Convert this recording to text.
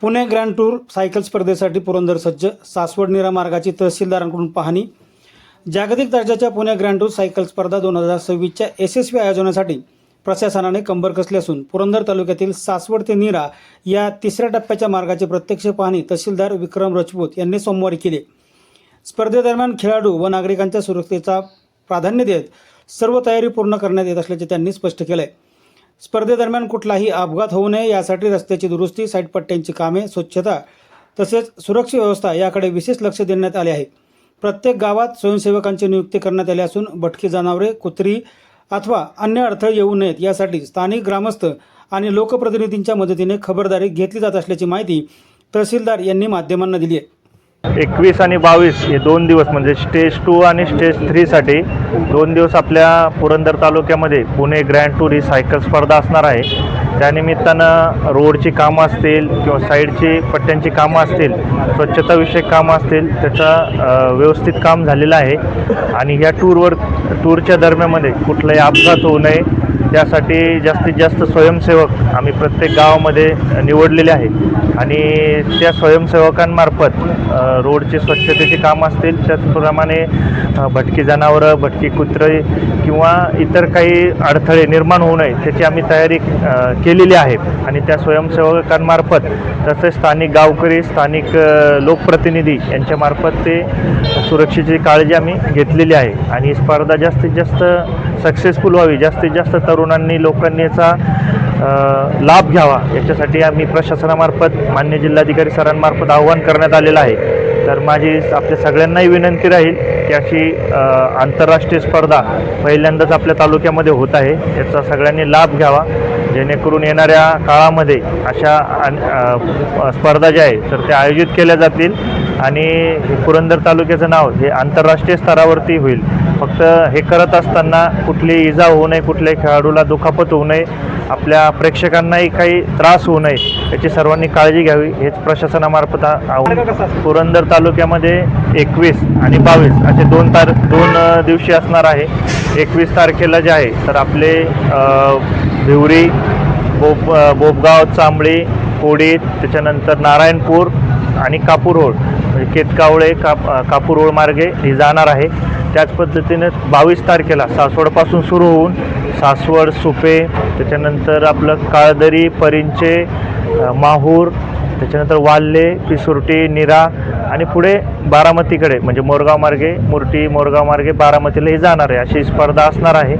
Pune grand tour cycle स्पर्धेसाठी पुरंदर सज्ज, सासवड नीरा मार्गाची तहसीलदारांकडून पाहणी। जागतिक दर्जाच्या पुणे ग्रँड टूर सायकल स्पर्धा 2026च्या यशस्वी आयोजनासाठी प्रशासनाने कंबर कसली असून पुरंदर तालुक्यातील सासवड ते नीरा या तिसऱ्या टप्प्याच्या मार्गाची प्रत्यक्ष पाहणी तहसीलदार विक्रम राजपूत यांनी सोमवारी केली। स्पर्धेदरम्यान खेळाडू व नागरिकांच्या सुरक्षेचा प्राधान्य देत सर्व तयारी पूर्ण करण्यात येत असल्याचे त्यांनी स्पष्ट केले। स्पर्धेदरम्यान कुठलाही अपघात होऊ नये यासाठी रस्त्याची दुरुस्ती, साईड पट्ट्यांची कामे, स्वच्छता तसेच सुरक्षा व्यवस्था याकडे विशेष लक्ष देण्यात आले आहे। प्रत्येक गावात स्वयंसेवकांची नियुक्ती करण्यात आली असून भटकी जनावरे, कुत्री अथवा अन्य अडथळे येऊ नयेत यासाठी स्थानिक ग्रामस्थ आणि लोकप्रतिनिधींच्या मदतीने खबरदारी घेतली जात असल्याची माहिती तहसीलदार यांनी माध्यमांना दिली आहे। 21 आणि 22 हे 2 दिवस म्हणजे स्टेज 2 आणि स्टेज 3 साठी 2 दिवस आपल्या पुरंदर तालुक्यामध्ये पुणे ग्रँड टूर ही सायकल स्पर्धा असणार आहे। त्यानिमित्तानं रोडची कामं असतील किंवा साईडची पट्ट्यांची कामं असतील, स्वच्छताविषयक कामं असतील, त्याचं व्यवस्थित काम झालेलं आहे। आणि या टूरच्या दरम्यानमध्ये कुठलाही अपघात होऊ नये त्यासाठी जास्तीत जास्त स्वयंसेवक आम्ही प्रत्येक गावामध्ये निवडलेले आहेत आणि त्या स्वयंसेवकांमार्फत रोडची स्वच्छतेची कामं असतील, त्याचप्रमाणे भटकी जनावरं, भटकी कुत्रे किंवा इतर काही अडथळे निर्माण होऊ नये त्याची आम्ही तयारी केलेली आहे। आणि त्या स्वयंसेवकांमार्फत तसेच स्थानिक गावकरी, स्थानिक लोकप्रतिनिधी यांच्यामार्फत ते सुरक्षेची काळजी आम्ही घेतलेली आहे। आणि ही स्पर्धा जास्तीत जास्त सक्सेसफुल व्हावी, जास्तीत जास्त तरुणांनी, लोकांनी याचा लाभ घ्यावा याच्यासाठी आम्ही प्रशासनामार्फत मान्य जिल्हाधिकारी सरांमार्फत आवाहन करण्यात आलेलं आहे। तर माझी आपल्या सगळ्यांनाही विनंती राहील की अशी आंतरराष्ट्रीय स्पर्धा पहिल्यांदाच आपल्या तालुक्यामध्ये होत आहे, याचा सगळ्यांनी लाभ घ्यावा जेणेकरून येणाऱ्या काळामध्ये अशा स्पर्धा ज्या आहे तर त्या आयोजित केल्या जातील आणि पुरंदर तालुक्याचं नाव हे आंतरराष्ट्रीय स्तरावरती होईल। फक्त हे करत असताना कुठलीही इजा होऊ नये, कुठल्याही खेळाडूला दुखापत होऊ नये, आपल्या प्रेक्षकांनाही काही त्रास होऊ नये याची सर्वांनी काळजी घ्यावी हेच प्रशासनामार्फत पुरंदर तालुक्यामध्ये 21 आणि 22 असे दोन दिवशी असणार आहे। 21 तारखेला जे आहे तर आपले भिवरी, बोबगाव, चांबळी, कोडीत, त्याच्यानंतर नारायणपूर आणि कापूरोळ म्हणजे केतकावळे कापूरोळ मार्गे ही जाणार आहे। त्याच पद्धतीने 22 तारखेला सासवडपासून सुरू होऊन सासवड, सुपे, त्याच्यानंतर आपलं काळदरी, परिंचे, माहूर, त्याच्यानंतर वाल्हे, पिसुर्टी, नीरा आणि पुढे बारामतीकडे म्हणजे मोरगाव मार्गे, मुर्टी, मोरगाव मार्गे बारामतीला ही जाणार आहे, अशी स्पर्धा असणार आहे।